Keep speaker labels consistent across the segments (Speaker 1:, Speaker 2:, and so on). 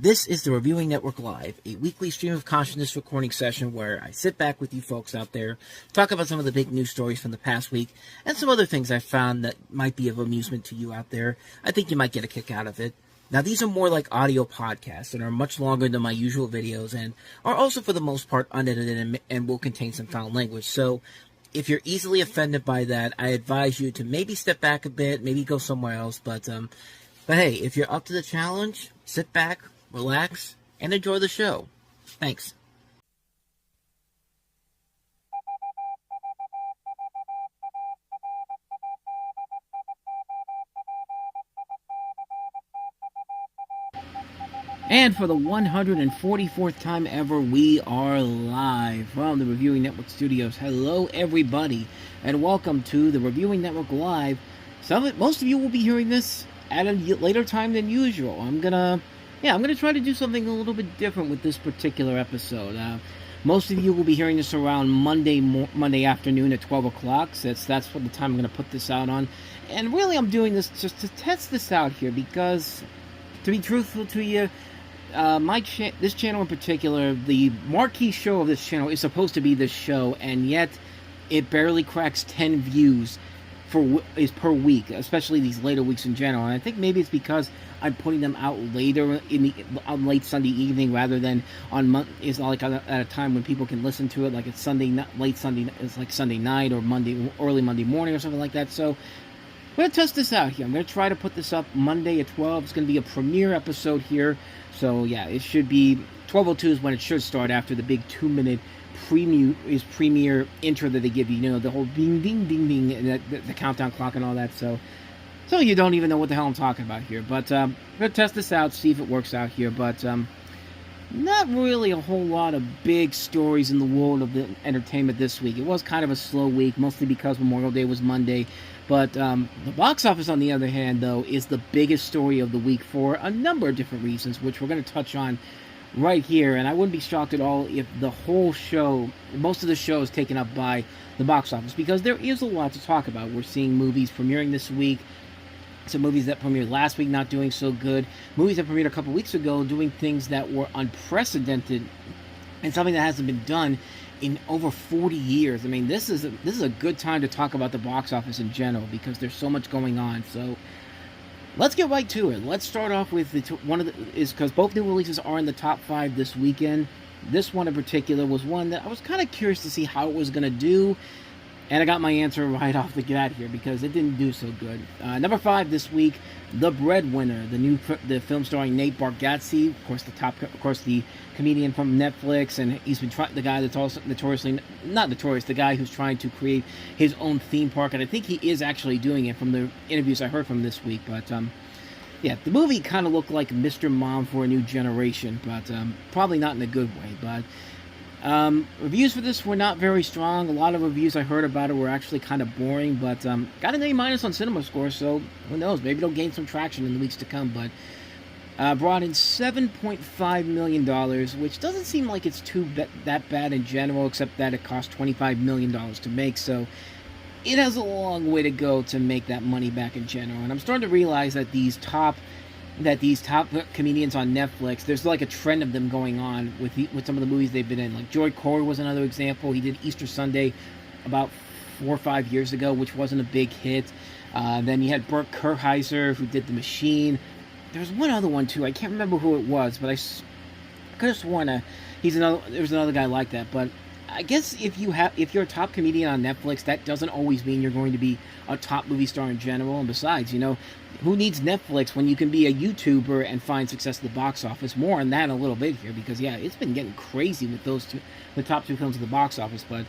Speaker 1: This is the Reviewing Network Live, a weekly stream of consciousness recording session where I sit back with you folks out there, talk about some of the big news stories from the past week, and some other things I found that might be of amusement to you out there. I think you might get a kick out of it. Now, these are more like audio podcasts and are much longer than my usual videos and are also, for the most part, unedited and will contain some foul language. So, if you're easily offended by that, I advise you to maybe step back a bit, maybe go somewhere else. But hey, if you're up to the challenge, sit back, relax, and enjoy the show. Thanks. And for the 144th time ever, we are live from the Reviewing Network Studios. Hello, everybody, and welcome to the Reviewing Network Live. Most of you will be hearing this at a later time than usual. I'm gonna try to do something a little bit different with this particular episode. Most of you will be hearing this around Monday afternoon at 12 o'clock. So that's what the time I'm going to put this out on. And really, I'm doing this just to test this out here because, to be truthful to you, this channel in particular, the marquee show of this channel is supposed to be this show, and yet it barely cracks 10 views per week, especially these later weeks in general. And I think maybe it's because I'm putting them out later on late Sunday evening rather than on at a time when people can listen to it, like it's late Sunday, it's like Sunday night or early Monday morning or something like that. So I'm going to test this out here. I'm going to try to put this up Monday at 12. It's going to be a premiere episode here. So yeah, it should be 12:02 is when it should start after the big 2-minute premiere intro that they give you. You know, the whole ding ding ding ding, and the countdown clock and all that. So you don't even know what the hell I'm talking about here. But I'm going to test this out, see if it works out here. But not really a whole lot of big stories in the world of the entertainment this week. It was kind of a slow week, mostly because Memorial Day was Monday. But the box office, on the other hand, though, is the biggest story of the week for a number of different reasons, which we're going to touch on right here. And I wouldn't be shocked at all if the whole show, most of the show, is taken up by the box office, because there is a lot to talk about. We're seeing movies premiering this week, some movies that premiered last week not doing so good, movies that premiered a couple weeks ago doing things that were unprecedented, and something that hasn't been done in over 40 years. I mean, this is a good time to talk about the box office in general because there's so much going on. So let's get right to it. Let's start off with because both new releases are in the top 5 this weekend. This one in particular was one that I was kind of curious to see how it was going to do, and I got my answer right off the bat here because it didn't do so good. Number 5 this week, The Breadwinner, the film starring Nate Bargatze, the comedian from Netflix, and he's been the guy that's also the guy who's trying to create his own theme park, and I think he is actually doing it from the interviews I heard from this week. But yeah, the movie kind of looked like Mr. Mom for a new generation, but probably not in a good way. But reviews for this were not very strong. A lot of reviews I heard about it were actually kind of boring, but got an A- on CinemaScore, so who knows, maybe it'll gain some traction in the weeks to come. But brought in $7.5 million, which doesn't seem like it's that bad in general, except that it cost $25 million to make, so it has a long way to go to make that money back in general. And I'm starting to realize that these top comedians on Netflix, there's like a trend of them going on with some of the movies they've been in. Like Jorge was another example. He did Easter Sunday about 4 or 5 years ago, which wasn't a big hit. Then you had Burt Kreischer, who did The Machine. There was one other one too. I can't remember who it was, but I could have sworn there was another guy like that. But I guess if you're a top comedian on Netflix, that doesn't always mean you're going to be a top movie star in general. And besides, who needs Netflix when you can be a YouTuber and find success at the box office? More on that in a little bit here, because yeah, it's been getting crazy with the top 2 films at the box office. But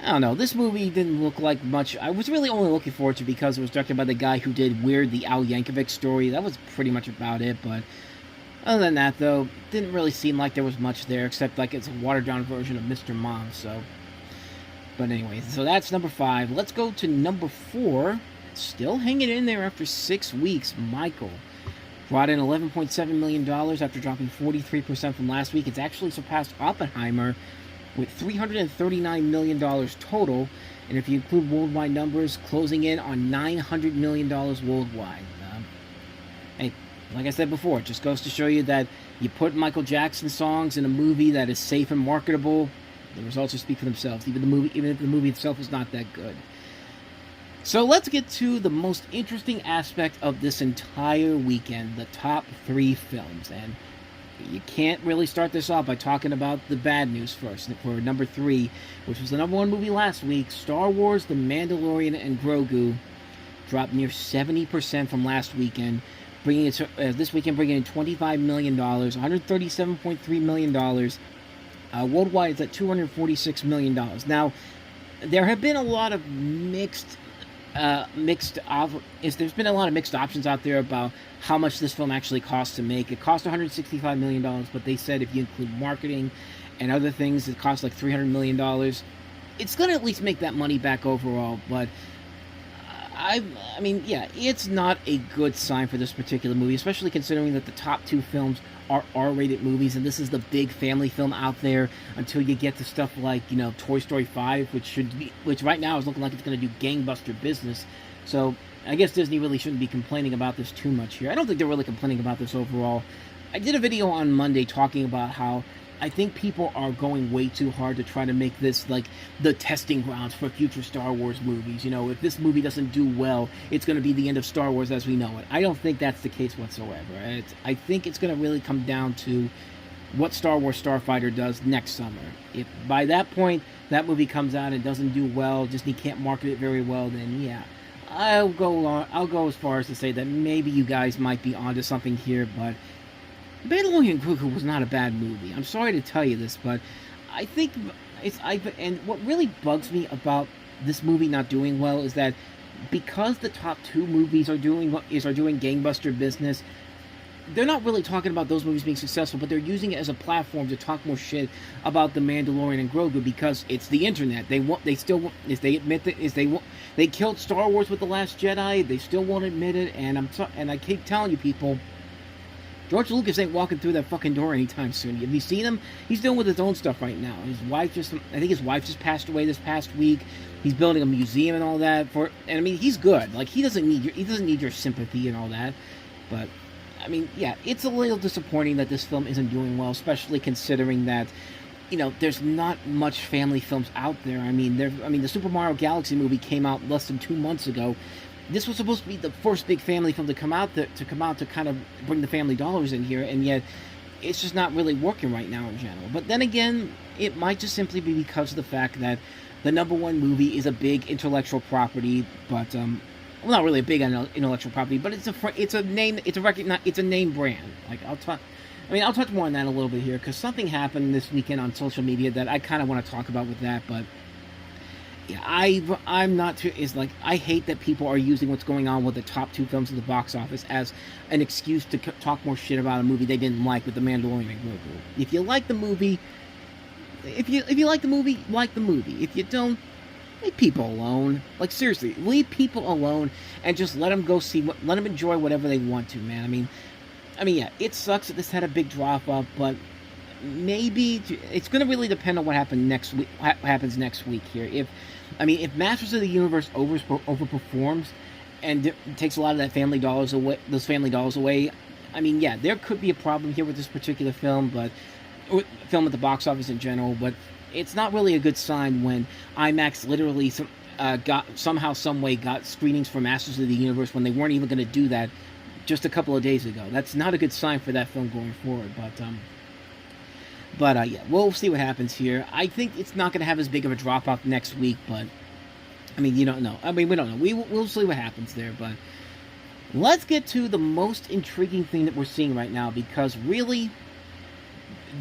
Speaker 1: I don't know, this movie didn't look like much. I was really only looking forward to it because it was directed by the guy who did Weird, the Al Yankovic story. That was pretty much about it. But other than that, though, didn't really seem like there was much there, except like it's a watered-down version of Mr. Mom. So, but anyway, so that's number 5. Let's go to number 4. Still hanging in there after 6 weeks. Michael brought in $11.7 million after dropping 43% from last week. It's actually surpassed Oppenheimer with $339 million total, and if you include worldwide numbers, closing in on $900 million worldwide. Hey, Like I said before, it just goes to show you that you put Michael Jackson songs in a movie that is safe and marketable, the results will speak for themselves, even if the movie itself is not that good. So let's get to the most interesting aspect of this entire weekend, the top 3 films. And you can't really start this off by talking about the bad news first. For number 3, which was the number 1 movie last week, Star Wars, The Mandalorian, and Grogu dropped near 70% from last weekend, bringing it to, this weekend bringing in $25 million, $137.3 million. Worldwide, it's at $246 million. Now, there have been a lot of there's been a lot of mixed options out there about how much this film actually cost to make. It cost $165 million, but they said if you include marketing and other things, it costs like $300 million. It's going to at least make that money back overall, but I mean, yeah, it's not a good sign for this particular movie, especially considering that the top 2 films are R-rated movies, and this is the big family film out there until you get to stuff like, Toy Story 5, which right now is looking like it's going to do gangbuster business. So I guess Disney really shouldn't be complaining about this too much here. I don't think they're really complaining about this overall. I did a video on Monday talking about how I think people are going way too hard to try to make this like the testing grounds for future Star Wars movies. If this movie doesn't do well, it's going to be the end of Star Wars as we know it. I don't think that's the case whatsoever. I think it's going to really come down to what Star Wars Starfighter does next summer. If by that point that movie comes out and doesn't do well, Disney can't market it very well, then yeah, I'll go as far as to say that maybe you guys might be onto something here, but Mandalorian and Grogu was not a bad movie. I'm sorry to tell you this, but I think and what really bugs me about this movie not doing well is that because the top 2 movies are doing gangbuster business, they're not really talking about those movies being successful, but they're using it as a platform to talk more shit about The Mandalorian and Grogu because it's the internet. They killed Star Wars with The Last Jedi. They still won't admit it, and I keep telling you people, George Lucas ain't walking through that fucking door anytime soon. Have you seen him? He's dealing with his own stuff right now. I think his wife just passed away this past week. He's building a museum and all that and I mean, he's good. Like, he doesn't need your sympathy and all that. But I mean, yeah, it's a little disappointing that this film isn't doing well, especially considering that, there's not much family films out there. I mean, the Super Mario Galaxy movie came out less than 2 months ago. This was supposed to be the first big family film to come out to kind of bring the family dollars in here, and yet it's just not really working right now in general. But then again, it might just simply be because of the fact that the number 1 movie is a big intellectual property, but well, not really a big intellectual property, but it's a name brand. Like I'll touch more on that in a little bit here because something happened this weekend on social media that I kind of want to talk about with that, but. Yeah, I'm not too. It's like I hate that people are using what's going on with the top 2 films at the box office as an excuse to talk more shit about a movie they didn't like with The Mandalorian and Grogu. If you like the movie, if you like the movie, like the movie. If you don't, leave people alone. Like seriously, leave people alone and just let them enjoy whatever they want to, man. I mean, yeah, it sucks that this had a big drop off, but maybe it's going to really depend on what happens next week here. If Masters of the Universe overperforms and takes a lot of those family dollars away, I mean, yeah, there could be a problem here with this particular film, film at the box office in general, but it's not really a good sign when IMAX literally got screenings for Masters of the Universe when they weren't even going to do that just a couple of days ago. That's not a good sign for that film going forward, But yeah, we'll see what happens here. I think it's not going to have as big of a drop-off next week, but, I mean, you don't know. We don't know. We'll see what happens there, but let's get to the most intriguing thing that we're seeing right now, because really,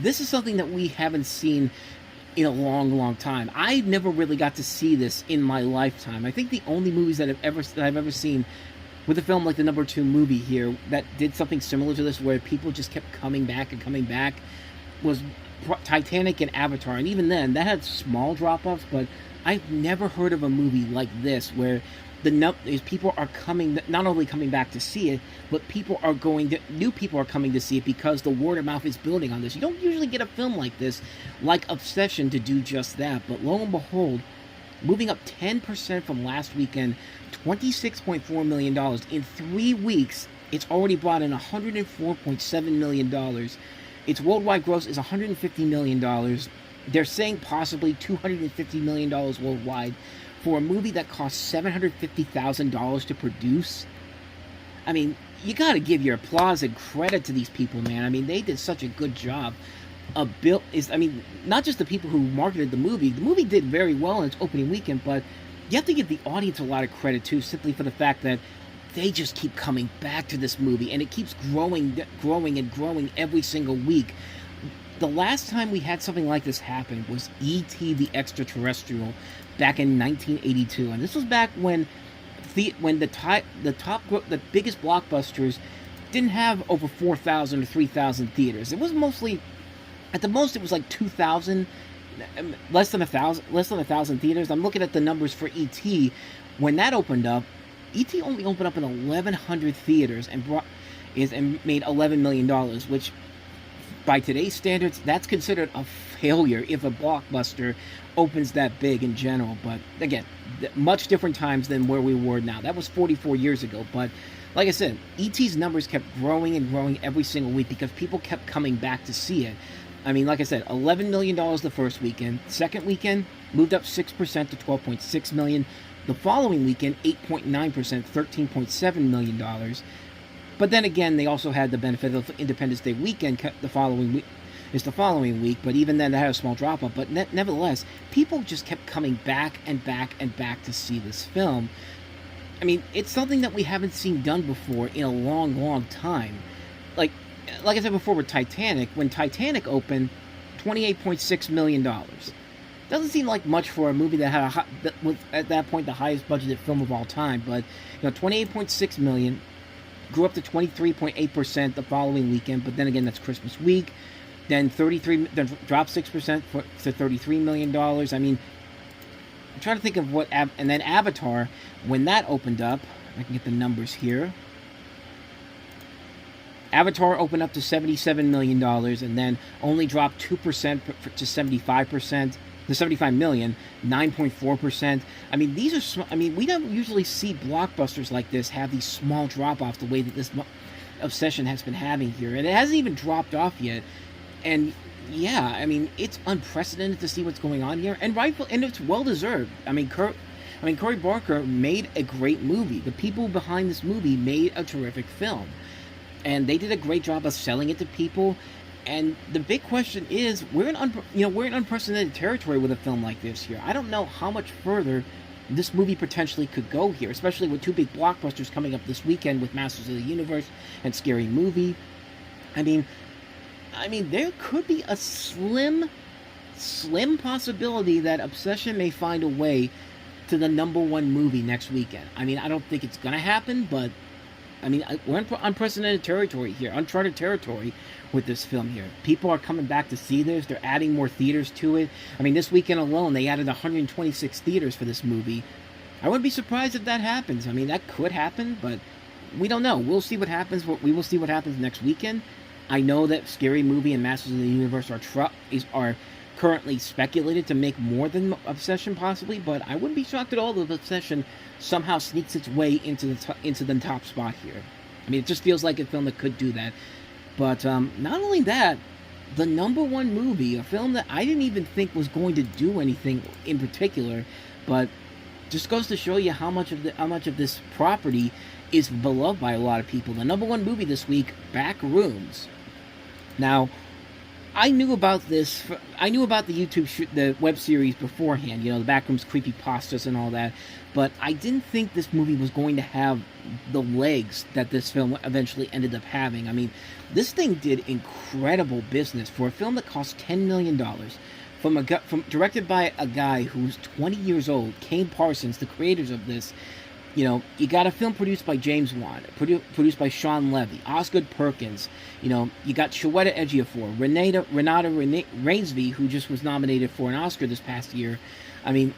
Speaker 1: this is something that we haven't seen in a long, long time. I never really got to see this in my lifetime. I think the only movies that I've ever seen with a film like the number 2 movie here that did something similar to this, where people just kept coming back and coming back, was Titanic and Avatar, and even then that had small drop-offs, but I've never heard of a movie like this where people are not only coming back to see it, but new people are coming to see it because the word of mouth is building on this. You don't usually get a film like this, like Obsession, to do just that, but lo and behold, moving up 10% from last weekend, $26.4 million in 3 weeks. It's already brought in $104.7 million. Its worldwide gross is $150 million. They're saying possibly $250 million worldwide for a movie that cost $750,000 to produce. I mean, you got to give your applause and credit to these people, man. I mean, they did such a good job. Not just the people who marketed the movie. The movie did very well in its opening weekend, but you have to give the audience a lot of credit too, simply for the fact that they just keep coming back to this movie, and it keeps growing every single week. The last time we had something like this happen was E.T. the Extraterrestrial back in 1982, and this was back when the biggest blockbusters didn't have over 4,000 or 3,000 theaters. It was mostly, at the most, it was like 2,000, less than 1,000 theaters. I'm looking at the numbers for E.T. When that opened up, E.T. only opened up in 1,100 theaters and made $11 million, which, by today's standards, that's considered a failure if a blockbuster opens that big in general. But again, much different times than where we were now. That was 44 years ago. But like I said, E.T.'s numbers kept growing and growing every single week because people kept coming back to see it. I mean, like I said, $11 million the first weekend. Second weekend, moved up 6% to $12.6 million. The following weekend, 8.9%, $13.7 million. But then again, they also had the benefit of Independence Day weekend the following week. But even then, they had a small drop-off. But nevertheless, people just kept coming back and back and back to see this film. I mean, it's something that we haven't seen done before in a long, long time. Like I said before with Titanic, when Titanic opened, $28.6 million. Doesn't seem like much for a movie that had at that point the highest budgeted film of all time. But $28.6 million. Grew up to 23.8% the following weekend, but then again, that's Christmas week. Then dropped 6% to $33 million. I mean, I'm trying to think of and then Avatar, when that opened up, I can get the numbers here. Avatar opened up to $77 million and then only dropped 2% to 75%. The $75 million, 9.4%. I mean, we don't usually see blockbusters like this have these small drop-offs the way that this Obsession has been having here. And it hasn't even dropped off yet. And yeah, I mean, it's unprecedented to see what's going on here. And it's well-deserved. I mean, Cory Barker made a great movie. The people behind this movie made a terrific film. And they did a great job of selling it to people. And the big question is, we're in unprecedented territory with a film like this here. I don't know how much further this movie potentially could go here, especially with two big blockbusters coming up this weekend with Masters of the Universe and Scary Movie. I mean, there could be a slim possibility that Obsession may find a way to the #1 movie next weekend. I mean, I don't think it's going to happen, but I mean, we're in unprecedented territory here, uncharted territory with this film here. People are coming back to see this. They're adding more theaters to it. I mean, this weekend alone, they added 126 theaters for this movie. I wouldn't be surprised if that happens. I mean, that could happen, but we don't know. We'll see what happens. We will see what happens next weekend. I know that Scary Movie and Masters of the Universe are currently speculated to make more than Obsession possibly, but I wouldn't be shocked at all if Obsession somehow sneaks its way into the top spot here. I mean, it just feels like a film that could do that. But not only that, the #1 movie, a film that I didn't even think was going to do anything in particular, but just goes to show you how much of this property is beloved by a lot of people. The #1 movie this week, Backrooms. Now, I knew about this. I knew about the the web series beforehand. The Backrooms creepypastas and all that. But I didn't think this movie was going to have the legs that this film eventually ended up having. I mean, this thing did incredible business for a film that cost $10 million. Directed by a guy who's 20 years old, Kane Parsons, the creators of this. You got a film produced by James Wan, produced by Sean Levy, Osgood Perkins. You got Chiwetel Ejiofor, Renata Reinsve, who just was nominated for an Oscar this past year. I mean,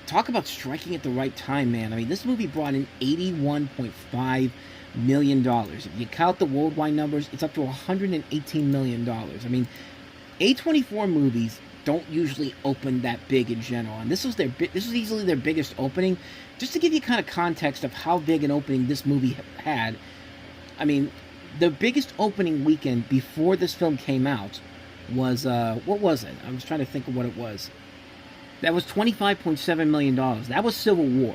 Speaker 1: talk about striking at the right time, man. I mean, this movie brought in $81.5 million. If you count the worldwide numbers, it's up to $118 million. I mean, A24 movies don't usually open that big in general, and this was easily their biggest opening. Just to give you kind of context of how big an opening this movie had, I mean, the biggest opening weekend before this film came out was, what was it? I was trying to think of what it was. That was $25.7 million. That was Civil War,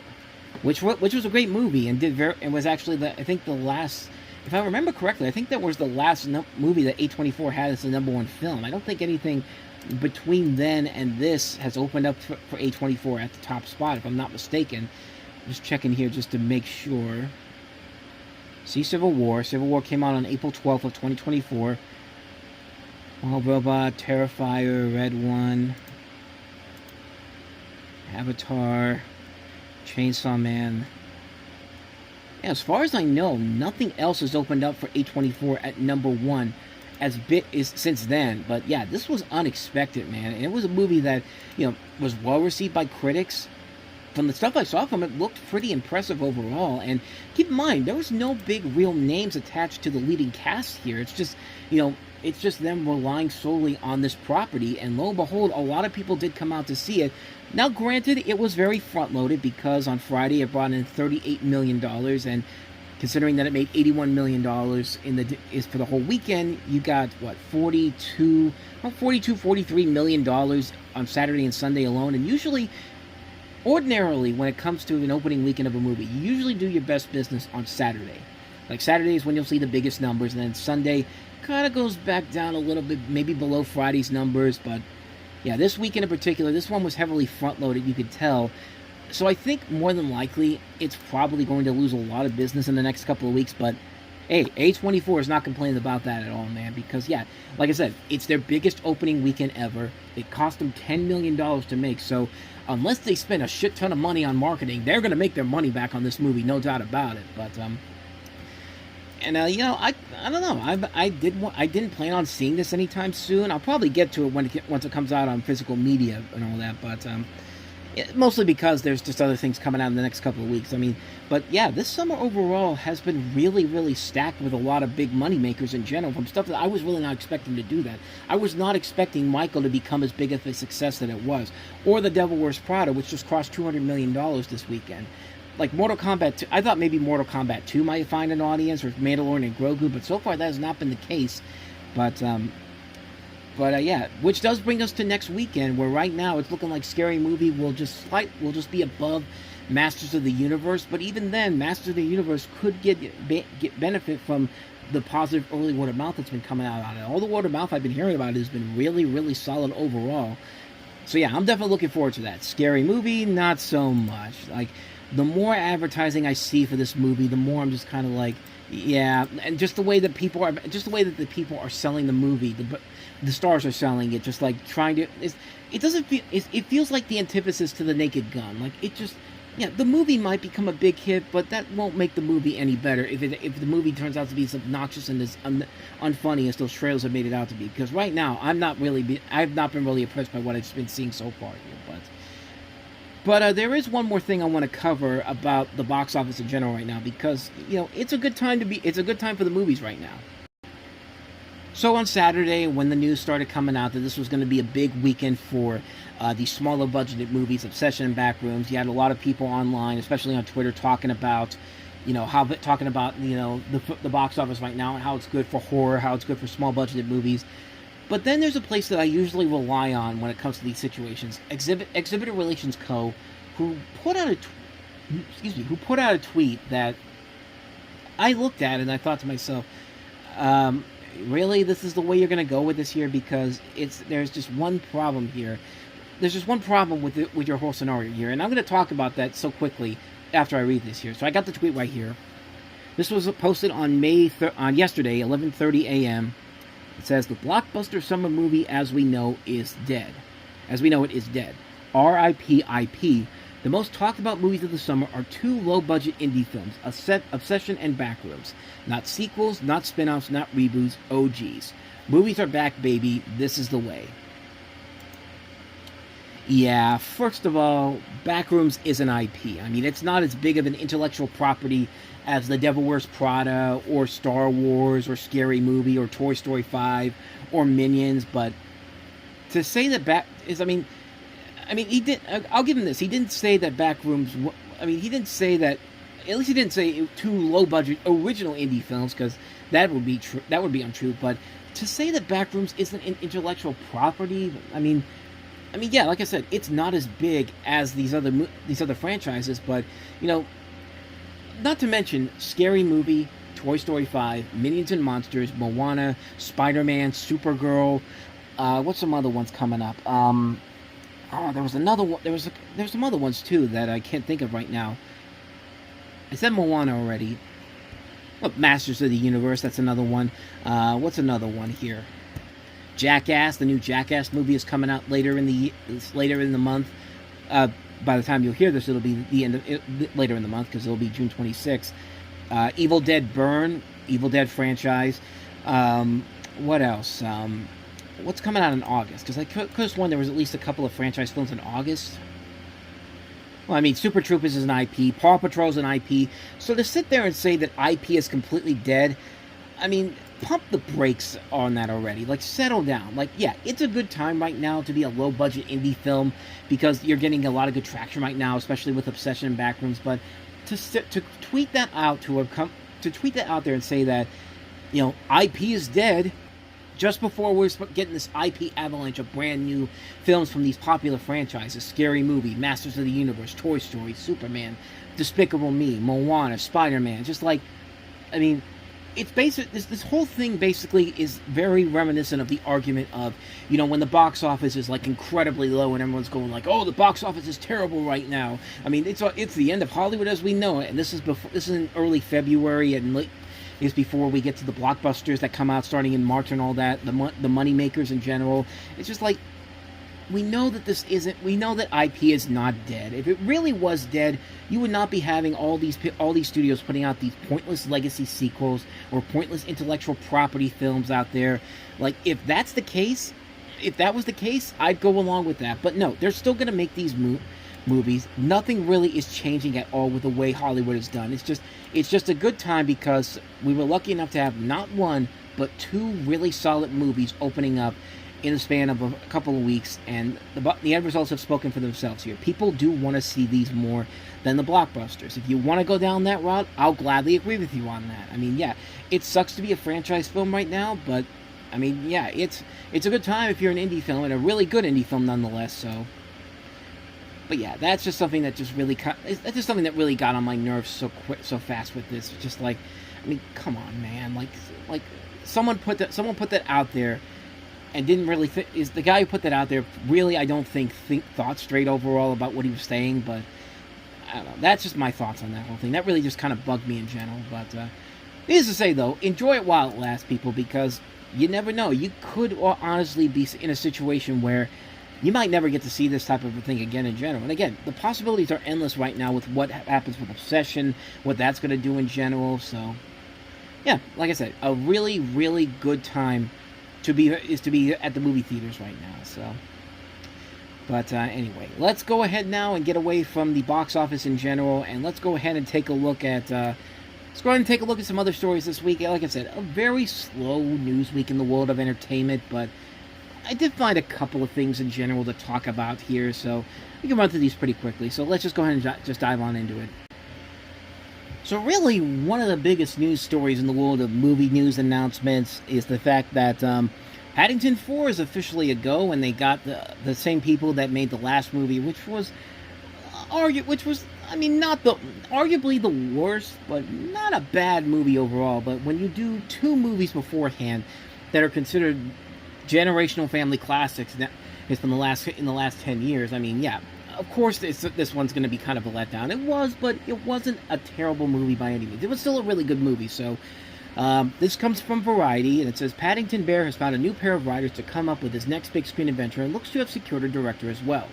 Speaker 1: which was a great movie and and was actually I think the last, if I remember correctly, I think that was the last movie that A24 had as the #1 film. I don't think anything between then and this has opened up for A24 at the top spot, if I'm not mistaken. Just checking here just to make sure. See, Civil War. Civil War came out on April 12th of 2024. Wild Robot, Terrifier, Red One, Avatar, Chainsaw Man. Yeah, as far as I know, nothing else has opened up for A24 at #1 since then. But yeah, this was unexpected, man. And it was a movie that, was well received by critics. From the stuff I saw from it, looked pretty impressive overall. And keep in mind, there was no big real names attached to the leading cast here. It's just, it's just them relying solely on this property. And lo and behold, a lot of people did come out to see it. Now, granted, it was very front-loaded because on Friday it brought in $38 million. And considering that it made $81 million for the whole weekend, you got, what, $43 million on Saturday and Sunday alone. And ordinarily, when it comes to an opening weekend of a movie, you usually do your best business on Saturday. Like, Saturday is when you'll see the biggest numbers, and then Sunday kind of goes back down a little bit, maybe below Friday's numbers. But yeah, this weekend in particular, this one was heavily front-loaded, you could tell. So I think more than likely, it's probably going to lose a lot of business in the next couple of weeks. But hey, A24 is not complaining about that at all, man. Because yeah, like I said, it's their biggest opening weekend ever. It cost them $10 million to make. So unless they spend a shit ton of money on marketing, they're going to make their money back on this movie, no doubt about it. But I don't know. I didn't plan on seeing this anytime soon. I'll probably get to it once it comes out on physical media and all that. But mostly because there's just other things coming out in the next couple of weeks. But yeah, this summer overall has been really, really stacked with a lot of big money makers in general, from stuff that I was really not expecting to do that. I was not expecting Michael to become as big of a success that it was, or The Devil Wears Prada, which just crossed $200 million this weekend. Like Mortal Kombat 2, I thought maybe Mortal Kombat 2 might find an audience, or Mandalorian and Grogu, but so far that has not been the case. But yeah, which does bring us to next weekend, where right now it's looking like Scary Movie will just be above Masters of the Universe. But even then, Masters of the Universe could get benefit from the positive early word of mouth that's been coming out on it. All the word of mouth I've been hearing about it has been really, really solid overall. So yeah, I'm definitely looking forward to that. Scary Movie, not so much. Like, the more advertising I see for this movie, the more I'm just kind of like, yeah, and just the way that the people are selling the movie, the stars are selling it, just like trying to. It feels like the antithesis to The Naked Gun. Like, the movie might become a big hit, but that won't make the movie any better if the movie turns out to be as obnoxious and as unfunny as those trailers have made it out to be. Because right now, I've not been really impressed by what I've been seeing so far here, But there is one more thing I want to cover about the box office in general right now, because it's a good time for the movies right now. So on Saturday, when the news started coming out that this was going to be a big weekend for the smaller budgeted movies, Obsession and Backrooms, you had a lot of people online, especially on Twitter, talking about the box office right now and how it's good for horror, how it's good for small budgeted movies. But then there's a place that I usually rely on when it comes to these situations, Exhibitor Relations Co., who put out a tweet that I looked at and I thought to myself, really, this is the way you're going to go with this here? Because there's just one problem here. There's just one problem with your whole scenario here, and I'm going to talk about that so quickly after I read this here. So I got the tweet right here. This was posted on yesterday, 11:30 a.m. It says, "The blockbuster summer movie as we know is dead. As we know it is dead. R.I.P. IP. The most talked about movies of the summer are two low-budget indie films, Obsession and Backrooms. Not sequels, not spin-offs, not reboots, OGs. Movies are back, baby. This is the way." Yeah, first of all, Backrooms is an IP. I mean, it's not as big of an intellectual property as The Devil Wears Prada, or Star Wars, or Scary Movie, or Toy Story 5, or Minions, but to say that he did. I'll give him this. He didn't say that Backrooms. He didn't say that at least he didn't say two low-budget original indie films, because that would be untrue. But to say that Backrooms isn't an intellectual property, I mean, yeah, like I said, it's not as big as these other franchises, but not to mention Scary Movie, Toy Story 5, Minions and Monsters, Moana, Spider-Man, Supergirl. What's some other ones coming up? There was another one. There's some other ones too that I can't think of right now. I said Moana already. Oh, Masters of the Universe. That's another one. What's another one here? Jackass. The new Jackass movie is coming out later in the month. By the time you'll hear this, it'll be later in the month, because it'll be June 26th. Evil Dead Burn, Evil Dead franchise. What else? What's coming out in August? Because I could have sworn there was at least a couple of franchise films in August. Well, I mean, Super Troopers is an IP, Paw Patrol's an IP. So to sit there and say that IP is completely dead, I mean, pump the brakes on that already. Like, settle down. Like, yeah, it's a good time right now to be a low-budget indie film, because you're getting a lot of good traction right now, especially with Obsession and Backrooms. But to tweet that out to tweet that out there and say that, IP is dead, just before we're getting this IP avalanche of brand new films from these popular franchises: Scary Movie, Masters of the Universe, Toy Story, Superman, Despicable Me, Moana, Spider-Man. Just like, I mean, it's basic. This whole thing basically is very reminiscent of the argument of, when the box office is like incredibly low and everyone's going like, "Oh, the box office is terrible right now." I mean, it's the end of Hollywood as we know it, and this is in early February, and is before we get to the blockbusters that come out starting in March and all that, the money makers in general. It's just like, we know that IP is not dead. If it really was dead, you would not be having all these studios putting out these pointless legacy sequels or pointless intellectual property films out there. Like, if that was the case, I'd go along with that. But no, they're still going to make these movies. Nothing really is changing at all with the way Hollywood is done. It's just a good time, because we were lucky enough to have not one, but two really solid movies opening up in the span of a couple of weeks, and the end results have spoken for themselves here. People do want to see these more than the blockbusters. If you want to go down that route, I'll gladly agree with you on that. I mean, yeah, it sucks to be a franchise film right now, but I mean, yeah, it's a good time if you're an indie film, and a really good indie film nonetheless. So, but yeah, that's just something that really got on my nerves so fast with this. Just like, I mean, come on, man, like someone put that out there. And didn't really is the guy who put that out there really, I don't think thought straight overall about what he was saying. But I don't know, that's just my thoughts on that whole thing. That really just kind of bugged me in general. But needless to say, though, enjoy it while it lasts, people, because you never know. You could honestly be in a situation where you might never get to see this type of a thing again in general. And again, the possibilities are endless right now with what happens with Obsession, what that's going to do in general. So yeah, like I said, a really, really good time to be at the movie theaters right now. So, but anyway, let's go ahead now and get away from the box office in general, and let's go ahead and take a look at some other stories this week. Like I said, a very slow news week in the world of entertainment, but I did find a couple of things in general to talk about here, so we can run through these pretty quickly. So let's just go ahead and just dive on into it. So really, one of the biggest news stories in the world of movie news announcements is the fact that Paddington 4 is officially a go, and they got the same people that made the last movie, which was arguably the worst, but not a bad movie overall. But when you do two movies beforehand that are considered generational family classics, that is in the last 10 years, I mean, yeah. Of course, this one's going to be kind of a letdown. It was, but it wasn't a terrible movie by any means. It was still a really good movie. So, this comes from Variety, and it says, Paddington Bear has found a new pair of writers to come up with his next big screen adventure and looks to have secured a director as well.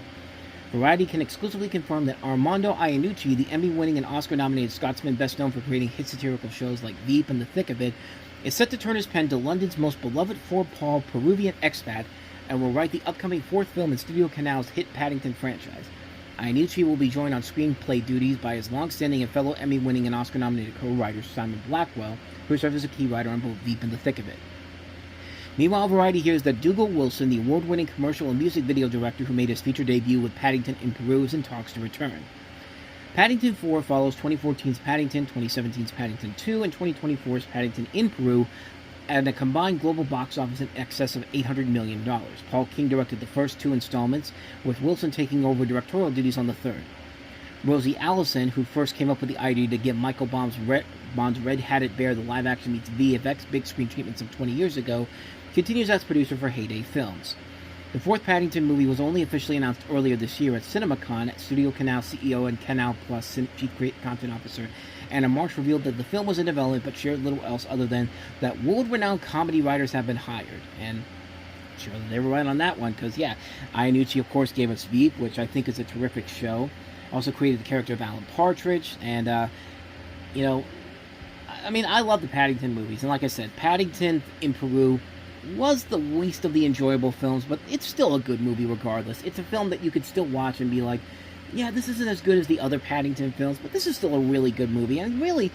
Speaker 1: Variety can exclusively confirm that Armando Iannucci, the Emmy-winning and Oscar-nominated Scotsman best known for creating hit satirical shows like Veep and The Thick of It, is set to turn his pen to London's most beloved four-paw Peruvian expat and will write the upcoming fourth film in Studio Canal's hit Paddington franchise. Iannucci will be joined on screenplay duties by his long-standing and fellow Emmy-winning and Oscar-nominated co-writer Simon Blackwell, who serves as a key writer on both Veep and The Thick of It. Meanwhile, Variety hears that Dougal Wilson, the award-winning commercial and music video director who made his feature debut with Paddington in Peru, is in talks to return. Paddington 4 follows 2014's Paddington, 2017's Paddington 2, and 2024's Paddington in Peru, at a combined global box office in excess of $800 million. Paul King directed the first 2 installments, with Wilson taking over directorial duties on the third. Rosie Allison, who first came up with the idea to give Michael Bond's Red-Hatted Bear the live-action meets VFX big-screen treatment some 20 years ago, continues as producer for Heyday Films. The fourth Paddington movie was only officially announced earlier this year at CinemaCon. Studio Canal CEO and Canal Plus Chief Content Officer Anna Marsh revealed that the film was in development but shared little else other than that world-renowned comedy writers have been hired. And sure, they were right on that one, because, yeah, Iannucci, of course, gave us Veep, which I think is a terrific show. Also created the character of Alan Partridge, and, I love the Paddington movies. And like I said, Paddington in Peru was the least of the enjoyable films, but it's still a good movie regardless. It's a film that you could still watch and be like, yeah, this isn't as good as the other Paddington films, but this is still a really good movie. And really,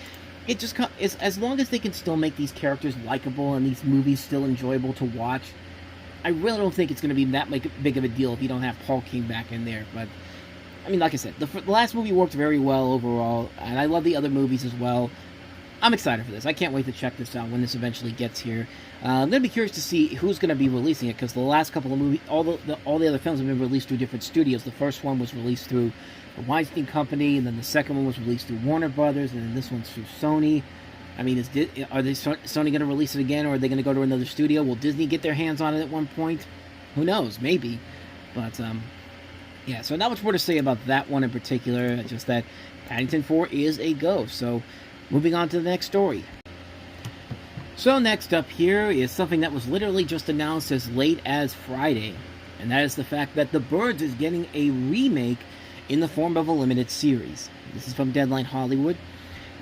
Speaker 1: it just is, as long as they can still make these characters likable and these movies still enjoyable to watch, I really don't think it's going to be that big of a deal if you don't have Paul King back in there. But like I said, the last movie worked very well overall, and I love the other movies as well. I'm excited for this. I can't wait to check this out when this eventually gets here. I'm going to be curious to see who's going to be releasing it, because the last couple of movies, all the other films have been released through different studios. The first one was released through the Weinstein Company, and then the second one was released through Warner Brothers, and then this one's through Sony. Are Sony going to release it again, or are they going to go to another studio? Will Disney get their hands on it at one point? Who knows? Maybe. But, yeah, so not much more to say about that one in particular, just that Paddington 4 is a go. So, moving on to the next story. So next up here is something that was literally just announced as late as Friday, and that is the fact that The Birds is getting a remake in the form of a limited series. This is from Deadline Hollywood.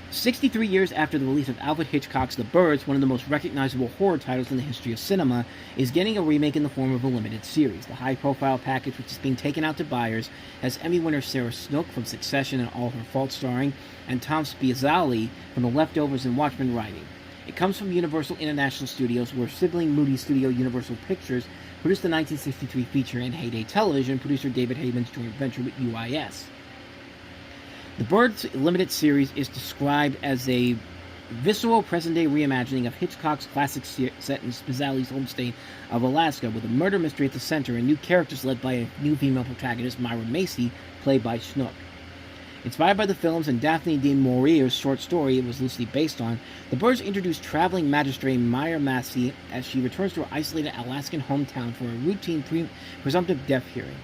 Speaker 1: 63 years after the release of Alfred Hitchcock's The Birds, one of the most recognizable horror titles in the history of cinema, is getting a remake in the form of a limited series. The high-profile package, which is being taken out to buyers, has Emmy winner Sarah Snook from Succession and All Her Fault starring, and Tom Spiazali from The Leftovers and Watchmen writing. It comes from Universal International Studios, where sibling Moody studio Universal Pictures produced the 1963 feature, and Heyday Television, producer David Heyman's joint venture with UIS. The Birds limited series is described as a visceral present-day reimagining of Hitchcock's classic set in Spizzali's home state of Alaska, with a murder mystery at the center and new characters led by a new female protagonist, Myra Macy, played by Snook. Inspired by the films and Daphne du Maurier's short story it was loosely based on, The Birds introduced traveling magistrate Myra Massey as she returns to her isolated Alaskan hometown for a routine presumptive death hearing,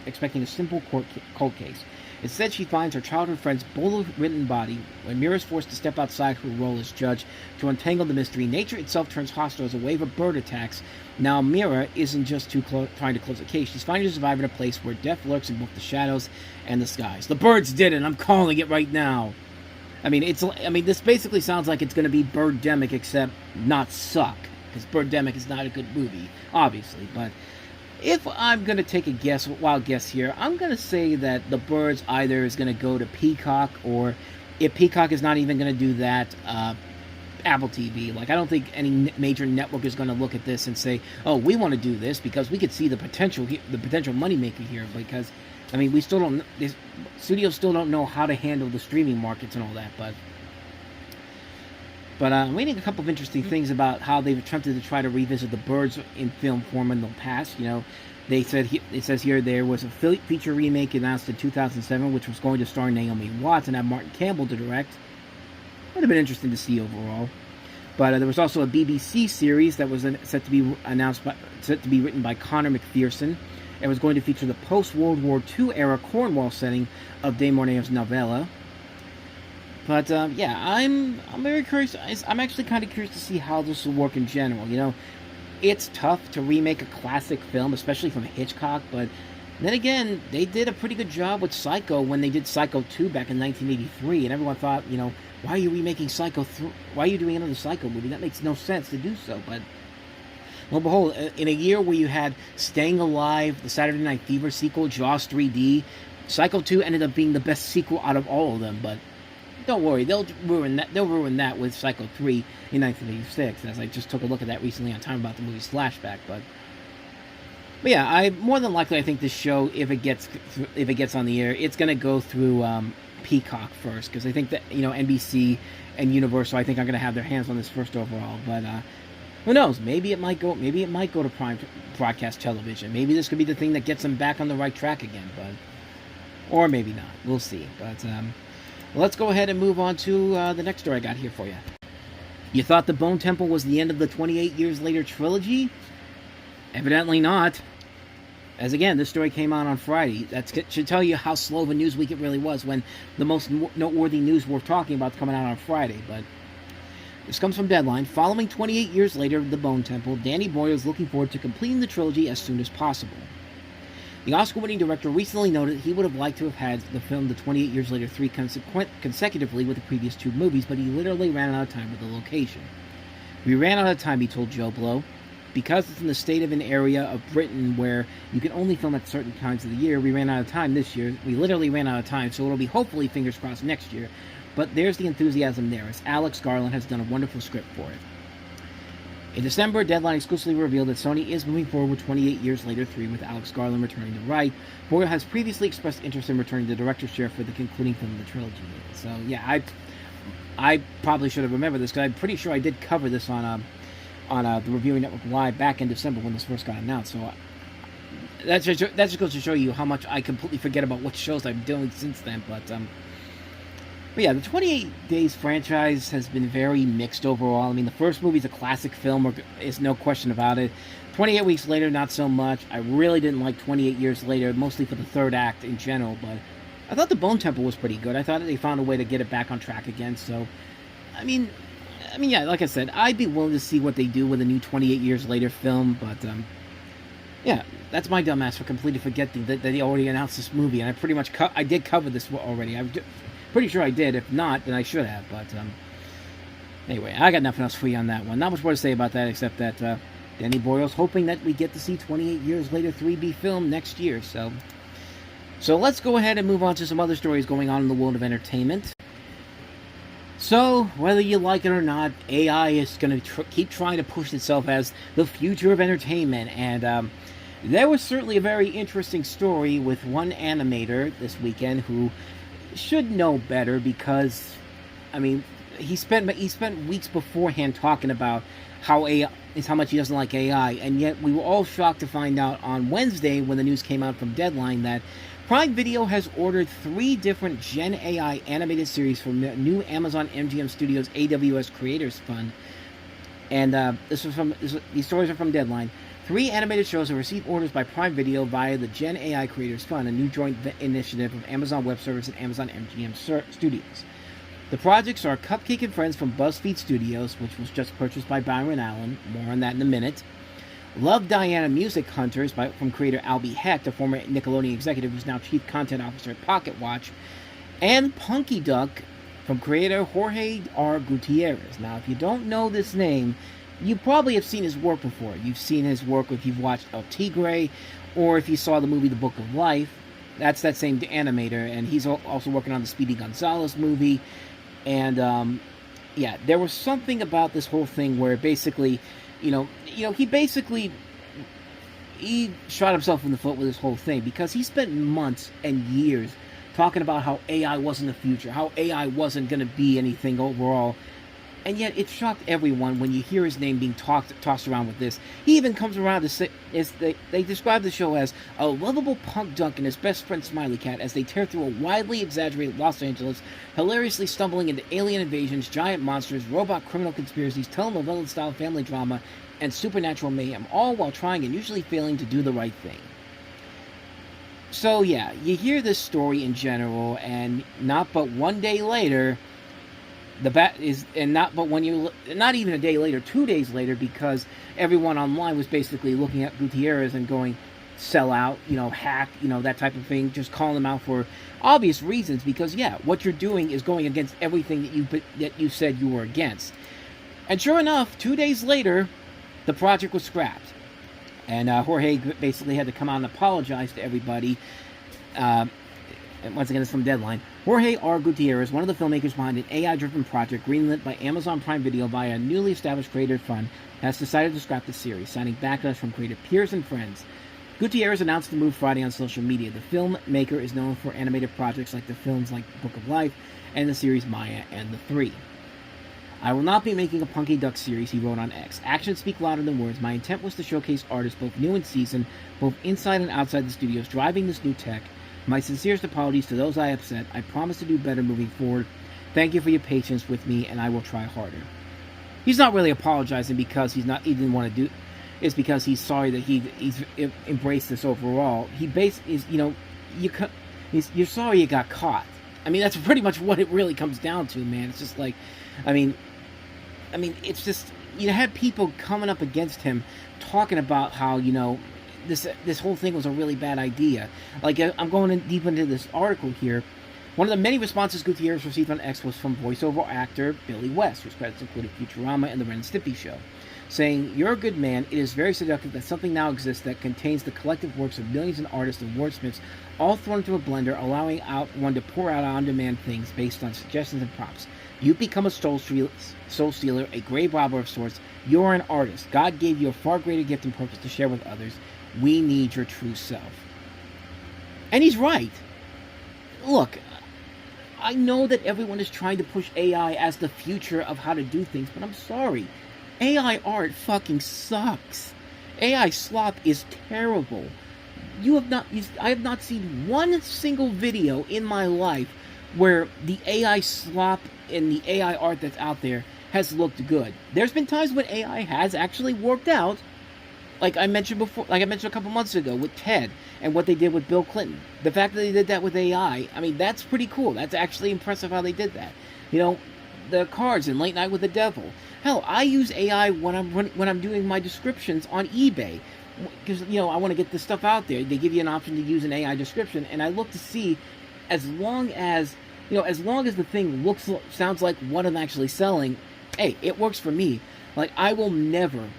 Speaker 1: expecting a simple cold case. Instead, she finds her childhood friend's bullet-ridden body. When Mira is forced to step outside her role as judge to untangle the mystery, nature itself turns hostile as a wave of bird attacks. Now, Mira isn't just trying to close a case. She's finding to survive in a place where death lurks in both the shadows and the skies. The Birds did it! I'm calling it right now! This basically sounds like it's going to be Birdemic, except not suck. Because Birdemic is not a good movie, obviously, but if I'm going to take a wild guess here, I'm going to say that The Birds either is going to go to Peacock, or if Peacock is not even going to do that, Apple TV. I don't think any major network is going to look at this and say, oh, we want to do this because we could see the potential moneymaker here, because, we still don't, studios still don't know how to handle the streaming markets and all that, But I'm reading a couple of interesting things about how they've attempted to try to revisit The Birds in film form in the past. It says here there was a feature remake announced in 2007, which was going to star Naomi Watts and have Martin Campbell to direct. Would have been interesting to see overall. But there was also a BBC series that was set to be written by Connor McPherson. It was going to feature the post-World War II era Cornwall setting of De Mornay's novella. But, I'm very curious. I'm actually kind of curious to see how this will work in general. It's tough to remake a classic film, especially from Hitchcock, but then again, they did a pretty good job with Psycho when they did Psycho 2 back in 1983, and everyone thought, why are you remaking Psycho 3? Why are you doing another Psycho movie? That makes no sense to do so, but lo and behold, in a year where you had Staying Alive, the Saturday Night Fever sequel, Jaws 3D, Psycho 2 ended up being the best sequel out of all of them, but don't worry, they'll ruin that with Psycho 3 in 1986, as I just took a look at that recently on Time About the Movie's Flashback. But yeah, more than likely I think this show, if it gets on the air, it's going to go through Peacock first, because I think that, NBC and Universal, I think, are going to have their hands on this first overall. But who knows? Maybe it might go to prime broadcast television. Maybe this could be the thing that gets them back on the right track again. Or maybe not. We'll see. But let's go ahead and move on to the next story I got here for you. You thought the Bone Temple was the end of the 28 Years Later trilogy? Evidently not. As again, this story came out on Friday. That should tell you how slow of a news week it really was, when the most noteworthy news worth talking about is coming out on Friday. But this comes from Deadline. Following 28 years later of the Bone Temple, Danny Boyle is looking forward to completing the trilogy as soon as possible. The Oscar-winning director recently noted he would have liked to have had the film The 28 Years Later 3 consecutively with the previous two movies, but he literally ran out of time with the location. We ran out of time, he told Joe Blow. Because it's in the state of an area of Britain where you can only film at certain times of the year, we ran out of time this year. We literally ran out of time, so it'll be hopefully, fingers crossed, next year. But there's the enthusiasm there, as Alex Garland has done a wonderful script for it. In December, Deadline exclusively revealed that Sony is moving forward with 28 Years Later 3 with Alex Garland returning to write. Boyle has previously expressed interest in returning to the director's chair for the concluding film of the trilogy. So, yeah, I probably should have remembered this, because I'm pretty sure I did cover this on the Reviewing Network Live back in December when this first got announced. So that just goes to show you how much I completely forget about what shows I'm doing since then. But yeah, the 28 Days franchise has been very mixed overall. I mean, the first movie's a classic film, there's no question about it. 28 Weeks Later, not so much. I really didn't like 28 Years Later, mostly for the third act in general, but I thought the Bone Temple was pretty good. I thought they found a way to get it back on track again, so, I mean, yeah, like I said, I'd be willing to see what they do with a new 28 Years Later film, but, yeah, that's my dumbass for completely forgetting that they already announced this movie, and I did cover this already. I'm pretty sure I did. If not, then I should have, but, anyway, I got nothing else for you on that one. Not much more to say about that, except that, Danny Boyle's hoping that we get to see 28 Years Later 3 be filmed next year, so let's go ahead and move on to some other stories going on in the world of entertainment. So, whether you like it or not, AI is going to keep trying to push itself as the future of entertainment, and there was certainly a very interesting story with one animator this weekend who should know better, because, I mean, he spent weeks beforehand talking about how much he doesn't like AI, and yet we were all shocked to find out on Wednesday when the news came out from Deadline that Prime Video has ordered 3 different Gen AI animated series from the new Amazon MGM Studios AWS Creators Fund. And these stories are from Deadline. 3 animated shows have received orders by Prime Video via the Gen AI Creators Fund, a new joint initiative of Amazon Web Services and Amazon MGM Studios. The projects are Cupcake and Friends from BuzzFeed Studios, which was just purchased by Byron Allen. More on that in a minute. Love Diana Music Hunters from creator Albie Hecht, a former Nickelodeon executive who's now Chief Content Officer at Pocket Watch. And Punky Duck from creator Jorge R. Gutierrez. Now, if you don't know this name, you probably have seen his work before. You've seen his work if you've watched El Tigre, or if you saw the movie The Book of Life. That's that same animator, and he's also working on the Speedy Gonzales movie. And, yeah, there was something about this whole thing where basically, he shot himself in the foot with this whole thing, because he spent months and years talking about how AI wasn't the future, how AI wasn't going to be anything overall. And yet it shocked everyone when you hear his name being tossed around with this. He even comes around to say, they describe the show as a lovable punk duck and his best friend Smiley Cat as they tear through a widely exaggerated Los Angeles, hilariously stumbling into alien invasions, giant monsters, robot criminal conspiracies, telenovela-style family drama, and supernatural mayhem, all while trying and usually failing to do the right thing. So yeah, you hear this story in general, and not but one day later, not even a day later, 2 days later, because everyone online was basically looking at Gutierrez and going, sell out, hack, that type of thing, just calling them out for obvious reasons, because yeah, what you're doing is going against everything that you said you were against. And sure enough, 2 days later, the project was scrapped. And Jorge basically had to come out and apologize to everybody. And once again, it's from Deadline. Jorge R. Gutierrez, one of the filmmakers behind an AI-driven project greenlit by Amazon Prime Video via a newly established creator fund, has decided to scrap the series, citing backlash from creator peers and friends. Gutierrez announced the move Friday on social media. The filmmaker is known for animated projects like the films like Book of Life and the series Maya and the Three. I will not be making a Punky Duck series, he wrote on X. Actions speak louder than words. My intent was to showcase artists both new and seasoned, both inside and outside the studios, driving this new tech. My sincerest apologies to those I upset. I promise to do better moving forward. Thank you for your patience with me, and I will try harder. He's not really apologizing because he didn't want to do. It's because he's sorry that he's embraced this overall. You're sorry you got caught. I mean, that's pretty much what it really comes down to, man. It's just like, I mean, it's just, you had people coming up against him talking about how, this whole thing was a really bad idea. Like, I'm going deep into this article here. One of the many responses Gutierrez received on X was from voiceover actor Billy West, whose credits included Futurama and The Ren and Stimpy Show, saying, "You're a good man. It is very seductive that something now exists that contains the collective works of millions of artists and wordsmiths, all thrown into a blender, allowing one to pour out on-demand things based on suggestions and prompts. You've become a soul stealer, a grave robber of sorts. You're an artist. God gave you a far greater gift and purpose to share with others. We need your true self." And he's right. Look, I know that everyone is trying to push AI as the future of how to do things, but I'm sorry. AI art fucking sucks. AI slop is terrible. I have not seen one single video in my life where the AI slop and the AI art that's out there has looked good. There's been times when AI has actually worked out, like I mentioned a couple months ago with Ted and what they did with Bill Clinton. The fact that they did that with AI, I mean, that's pretty cool. That's actually impressive how they did that. The cards in Late Night with the Devil. Hell, I use AI when I'm doing my descriptions on eBay, because I want to get this stuff out there. They give you an option to use an AI description, and I look to see, as long as the thing sounds like what I'm actually selling, hey, it works for me. Like, I will never,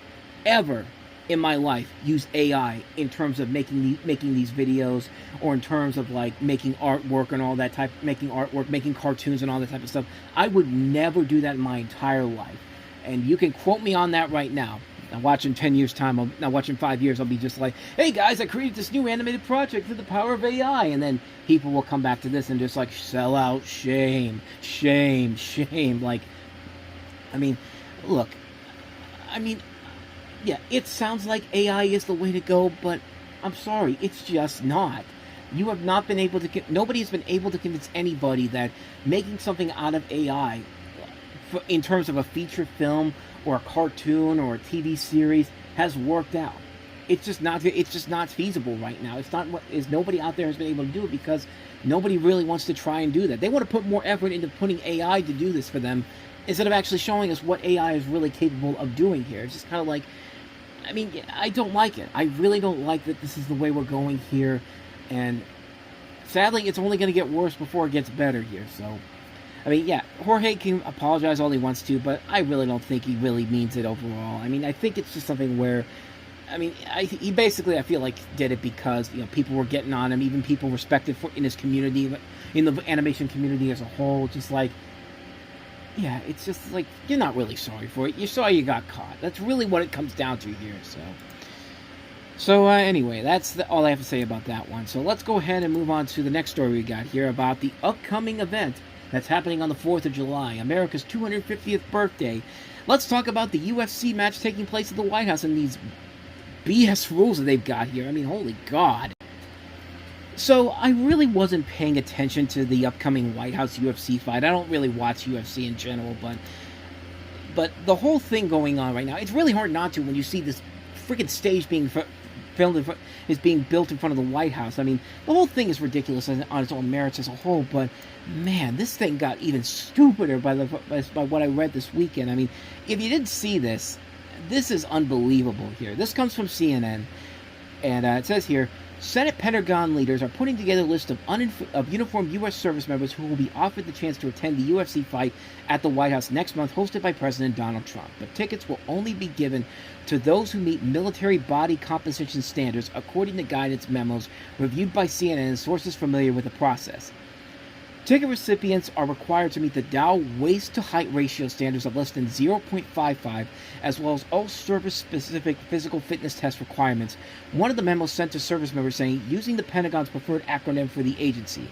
Speaker 1: ever in my life use AI in terms of making these videos, or in terms of like making artwork and all that type, making cartoons and all that type of stuff. I would never do that in my entire life. And you can quote me on that right now. Now watch in 10 years time, now watch in 5 years, I'll be just like, hey guys, I created this new animated project through the power of AI. And then people will come back to this and just like, sell out, shame. Like, yeah, it sounds like AI is the way to go, but I'm sorry, it's just not. Nobody has been able to convince anybody that making something out of AI, in terms of a feature film or a cartoon or a TV series, has worked out. It's just not feasible right now. Nobody out there has been able to do it because nobody really wants to try and do that. They want to put more effort into putting AI to do this for them, instead of actually showing us what AI is really capable of doing here. It's just kind of like, I don't like it. I really don't like that this is the way we're going here. And sadly, it's only going to get worse before it gets better here. So, Jorge can apologize all he wants to, but I really don't think he really means it overall. I think it's just something where, he basically, I feel like, did it because, people were getting on him, even people respected in his community, in the animation community as a whole, just like, yeah, it's just like, you're not really sorry for it. You're sorry you got caught. That's really what it comes down to here, So anyway, that's all I have to say about that one. So let's go ahead and move on to the next story we got here about the upcoming event that's happening on the 4th of July, America's 250th birthday. Let's talk about the UFC match taking place at the White House and these BS rules that they've got here. Holy God. So, I really wasn't paying attention to the upcoming White House UFC fight. I don't really watch UFC in general, but the whole thing going on right now, it's really hard not to when you see this freaking stage being being built in front of the White House. The whole thing is ridiculous on its own merits as a whole, but man, this thing got even stupider by what I read this weekend. If you didn't see this is unbelievable here. This comes from CNN, and it says here, Senate Pentagon leaders are putting together a list of uniformed U.S. service members who will be offered the chance to attend the UFC fight at the White House next month, hosted by President Donald Trump. But tickets will only be given to those who meet military body composition standards, according to guidance memos reviewed by CNN and sources familiar with the process. Ticket recipients are required to meet the Dow waist-to-height ratio standards of less than 0.55, as well as all service-specific physical fitness test requirements. One of the memos sent to service members saying, using the Pentagon's preferred acronym for the agency.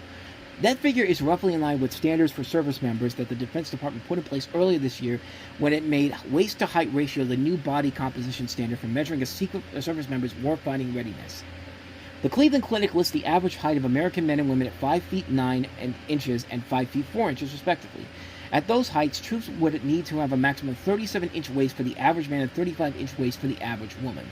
Speaker 1: That figure is roughly in line with standards for service members that the Defense Department put in place earlier this year when it made waist-to-height ratio the new body composition standard for measuring a service member's warfighting readiness. The Cleveland Clinic lists the average height of American men and women at 5 feet 9 inches and 5 feet 4 inches, respectively. At those heights, troops would need to have a maximum 37-inch waist for the average man and 35-inch waist for the average woman.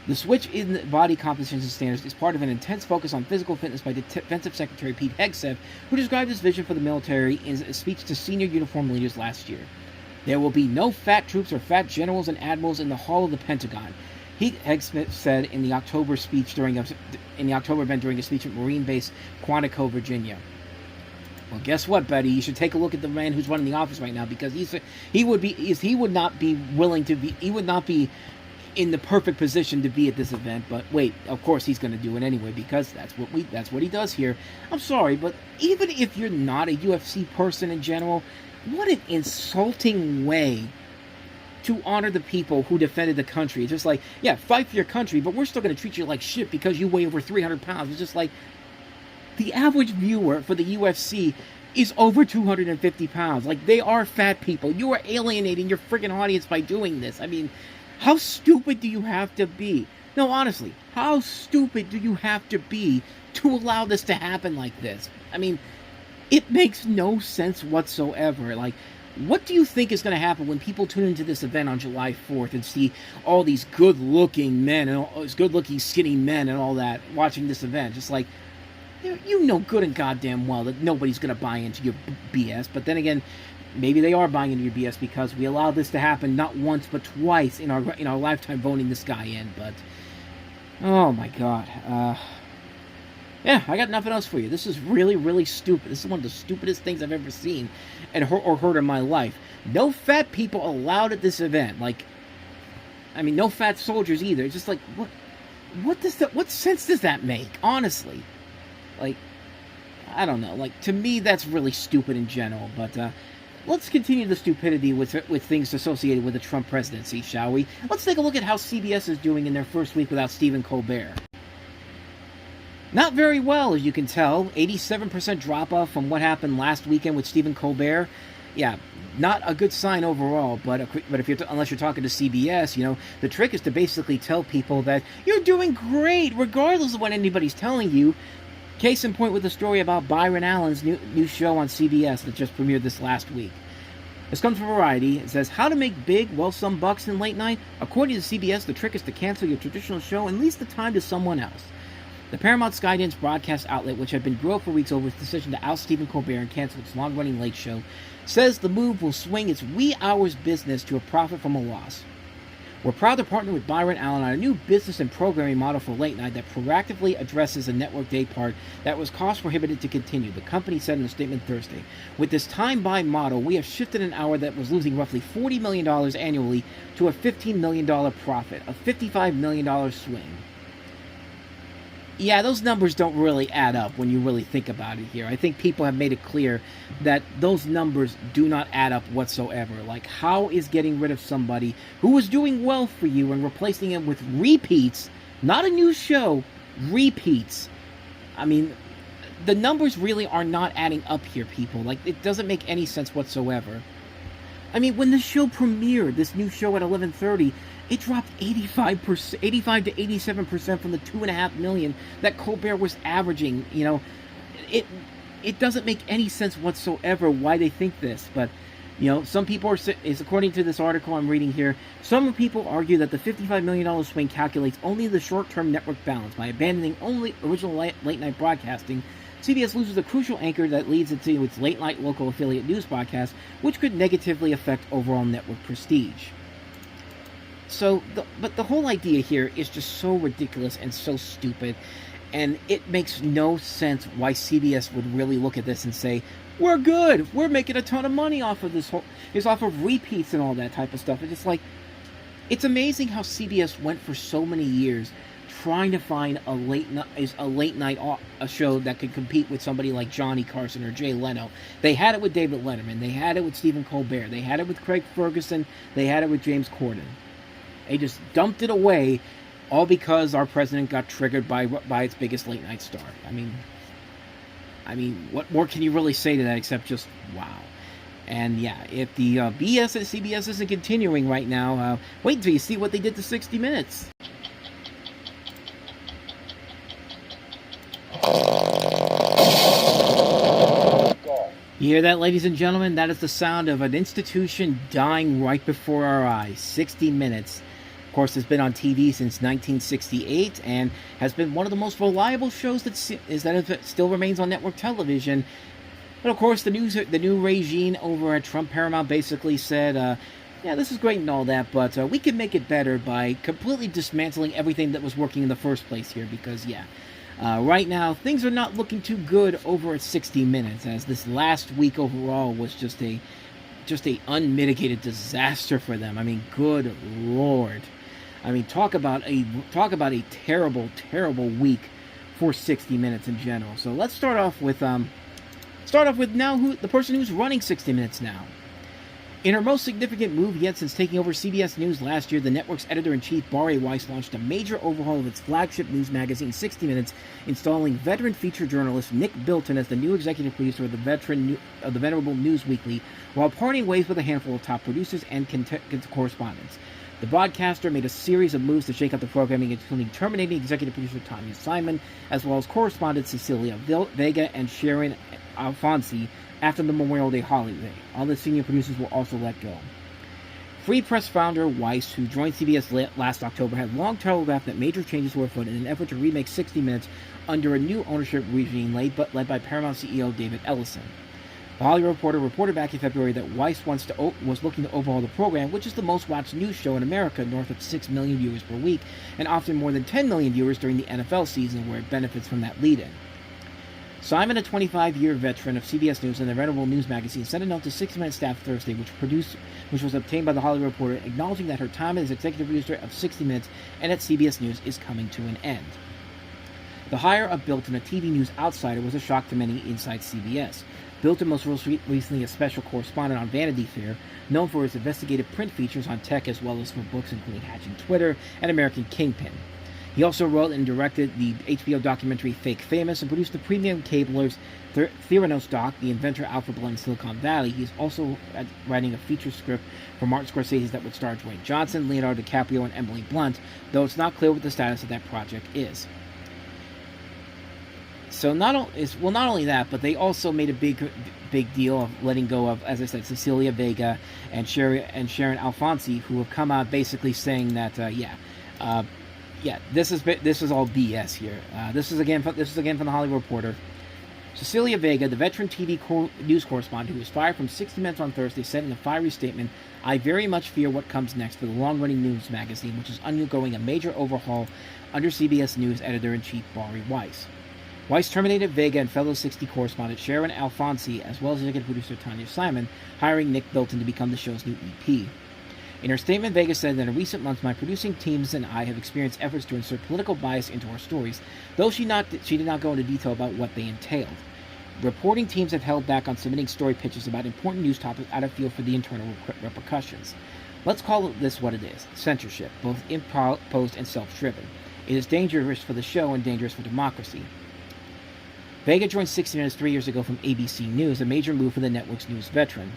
Speaker 1: The switch in the body composition standards is part of an intense focus on physical fitness by Defensive Secretary Pete Hegseth, who described his vision for the military in a speech to senior uniformed leaders last year. There will be no fat troops or fat generals and admirals in the hall of the Pentagon. Hegseth said in the October event during a speech at Marine Base Quantico, Virginia. Well, guess what, Betty? You should take a look at the man who's running the office right now, because he would not be in the perfect position to be at this event. But wait, of course he's going to do it anyway, because that's what he does here. I'm sorry, but even if you're not a UFC person in general, what an insulting way to honor the people who defended the country. It's just like, yeah, fight for your country, but we're still going to treat you like shit because you weigh over 300 pounds. It's just like, the average viewer for the UFC is over 250 pounds. Like, they are fat people. You are alienating your freaking audience by doing this. I mean, how stupid do you have to be? No, honestly, how stupid do you have to be to allow this to happen like this? I mean, it makes no sense whatsoever. Like, what do you think is going to happen when people tune into this event on July 4th and see all these good-looking men and all these good-looking skinny men and all that watching this event? Just like, you know good and goddamn well that nobody's going to buy into your BS. But then again, maybe they are buying into your BS because we allowed this to happen not once but twice in our lifetime voting this guy in. But, oh my God. Yeah, I got nothing else for you. This is really, really stupid. This is one of the stupidest things I've ever seen or heard in my life. No fat people allowed at this event. Like, I mean, no fat soldiers either. It's just like, what sense does that make? Honestly, like, I don't know. Like, to me, that's really stupid in general. But let's continue the stupidity with things associated with the Trump presidency, shall we? Let's take a look at how CBS is doing in their first week without Stephen Colbert. Not very well, as you can tell. 87% drop-off from what happened last weekend with Stephen Colbert. Yeah, not a good sign overall, but if unless you're talking to CBS, you know, the trick is to basically tell people that you're doing great, regardless of what anybody's telling you. Case in point with the story about Byron Allen's new show on CBS that just premiered this last week. This comes from Variety. It says, how to make big, some bucks in late night? According to CBS, the trick is to cancel your traditional show and lease the time to someone else. The Paramount Skydance broadcast outlet, which had been grilled for weeks over its decision to oust Stephen Colbert and cancel its long-running late show, says the move will swing its wee hours business to a profit from a loss. We're proud to partner with Byron Allen on a new business and programming model for late night that proactively addresses a network day part that was cost-prohibitive to continue, the company said in a statement Thursday. With this time-buy model, we have shifted an hour that was losing roughly $40 million annually to a $15 million profit, a $55 million swing. Yeah, those numbers don't really add up when you really think about it here. I think people have made it clear that those numbers do not add up whatsoever. Like, how is getting rid of somebody who was doing well for you and replacing him with repeats, not a new show, repeats? I mean, the numbers really are not adding up here, people. Like, it doesn't make any sense whatsoever. I mean, when the show premiered, this new show at 11:30, it dropped 85 to 87% from the $2.5 million that Colbert was averaging. You know, it doesn't make any sense whatsoever why they think this. But, you know, some people is according to this article I'm reading here, some people argue that the $55 million swing calculates only the short-term network balance. By abandoning only original late-night broadcasting, CBS loses a crucial anchor that leads into its late-night local affiliate news broadcast, which could negatively affect overall network prestige. So, but the whole idea here is just so ridiculous and so stupid, and it makes no sense why CBS would really look at this and say, we're good, we're making a ton of money off of this off of repeats and all that type of stuff. It's just like, it's amazing how CBS went for so many years trying to find a late night a show that could compete with somebody like Johnny Carson or Jay Leno. They had it with David Letterman. They had it with Stephen Colbert. They had it with Craig Ferguson. They had it with James Corden. They just dumped it away, all because our president got triggered by its biggest late night star. I mean, what more can you really say to that except just wow? And yeah, if the BS at CBS isn't continuing right now, wait until you see what they did to 60 Minutes. You hear that, ladies and gentlemen? That is the sound of an institution dying right before our eyes. 60 Minutes. Of course, has been on TV since 1968 and has been one of the most reliable shows that still remains on network television. But of course, the new regime over at Trump Paramount basically said, yeah, this is great and all that, but we can make it better by completely dismantling everything that was working in the first place here, because, yeah, right now, things are not looking too good over at 60 Minutes, as this last week overall was just a unmitigated disaster for them. I mean, good Lord. I mean, talk about a terrible, terrible week for 60 Minutes in general. So let's start off with now the person who's running 60 Minutes now. In her most significant move yet since taking over CBS News last year, the network's editor-in-chief, Bari Weiss, launched a major overhaul of its flagship news magazine, 60 Minutes, installing veteran feature journalist Nick Bilton as the new executive producer of the venerable News Weekly, while parting ways with a handful of top producers and correspondents. The broadcaster made a series of moves to shake up the programming, including terminating executive producer Tanya Simon, as well as correspondents Cecilia Vega and Sharon Alfonsi after the Memorial Day holiday. All the senior producers were also let go. Free Press founder Weiss, who joined CBS last October, had long telegraphed that major changes were afoot in an effort to remake 60 Minutes under a new ownership regime led by Paramount CEO David Ellison. The Hollywood Reporter reported back in February that Weiss was looking to overhaul the program, which is the most watched news show in America, north of 6 million viewers per week, and often more than 10 million viewers during the NFL season, where it benefits from that lead-in. Simon, a 25-year veteran of CBS News and the venerable news magazine, sent a note to 60 Minutes staff Thursday, which was obtained by the Hollywood Reporter, acknowledging that her time as executive producer of 60 Minutes and at CBS News is coming to an end. The hire of Bilton, a TV news outsider, was a shock to many inside CBS. Bilton, most recently a special correspondent on Vanity Fair, known for his investigative print features on tech as well as for books including Hatching Twitter and American Kingpin. He also wrote and directed the HBO documentary Fake Famous and produced the premium cabler's Theranos doc, The Inventor Alfred Blunt in Silicon Valley. He's also writing a feature script for Martin Scorsese that would star Dwayne Johnson, Leonardo DiCaprio, and Emily Blunt, though it's not clear what the status of that project is. So not only that, but they also made a big deal of letting go of, as I said, Cecilia Vega and Sharon Alfonsi, who have come out basically saying that this is all BS here. This is again from the Hollywood Reporter. Cecilia Vega, the veteran TV news correspondent who was fired from 60 Minutes on Thursday, said in a fiery statement, "I very much fear what comes next for the long-running news magazine, which is undergoing a major overhaul under CBS News editor-in-chief Bari Weiss." Weiss terminated Vega and fellow 60 correspondent Sharon Alfonsi, as well as executive producer Tanya Simon, hiring Nick Bilton to become the show's new EP. In her statement, Vega said that in recent months, my producing teams and I have experienced efforts to insert political bias into our stories, though she did not go into detail about what they entailed. Reporting teams have held back on submitting story pitches about important news topics out of field for the internal repercussions. Let's call this what it is: censorship, both imposed and self-driven. It is dangerous for the show and dangerous for democracy. Vega joined 60 Minutes 3 years ago from ABC News, a major move for the network's news veteran.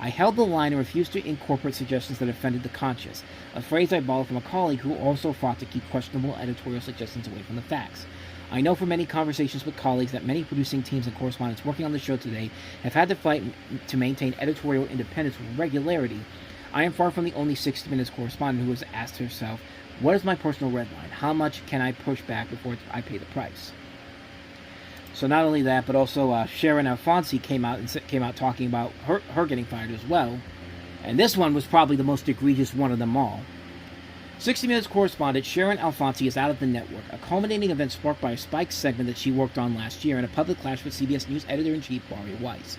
Speaker 1: "I held the line and refused to incorporate suggestions that offended the conscience, a phrase I borrowed from a colleague who also fought to keep questionable editorial suggestions away from the facts. I know from many conversations with colleagues that many producing teams and correspondents working on the show today have had to fight to maintain editorial independence with regularity. I am far from the only 60 Minutes correspondent who has asked herself, what is my personal red line? How much can I push back before I pay the price?" So not only that, but also Sharon Alfonsi came out talking about her getting fired as well. And this one was probably the most egregious one of them all. 60 Minutes correspondent Sharon Alfonsi is out of the network, a culminating event sparked by a Spike segment that she worked on last year in a public clash with CBS News editor-in-chief Bari Weiss.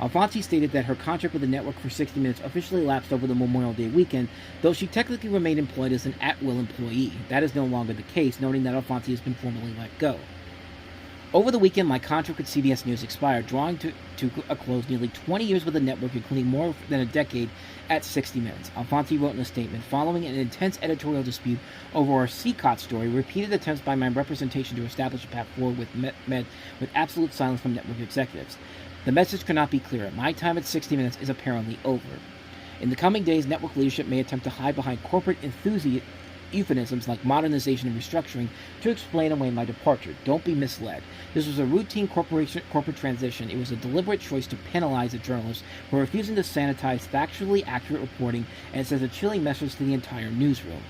Speaker 1: Alfonsi stated that her contract with the network for 60 Minutes officially lapsed over the Memorial Day weekend, though she technically remained employed as an at-will employee. That is no longer the case, noting that Alfonsi has been formally let go. Over the weekend, my contract with CBS News expired, drawing to a close nearly 20 years with the network, including more than a decade at 60 Minutes. Alfonsi wrote in a statement, following an intense editorial dispute over our CCOT story, repeated attempts by my representation to establish a path forward met with absolute silence from network executives. The message could not be clearer. My time at 60 Minutes is apparently over. In the coming days, network leadership may attempt to hide behind corporate euphemisms like modernization and restructuring to explain away my departure. Don't be misled. This was a routine corporate transition. It was a deliberate choice to penalize the journalists who are refusing to sanitize factually accurate reporting, and it sends a chilling message to the entire newsroom.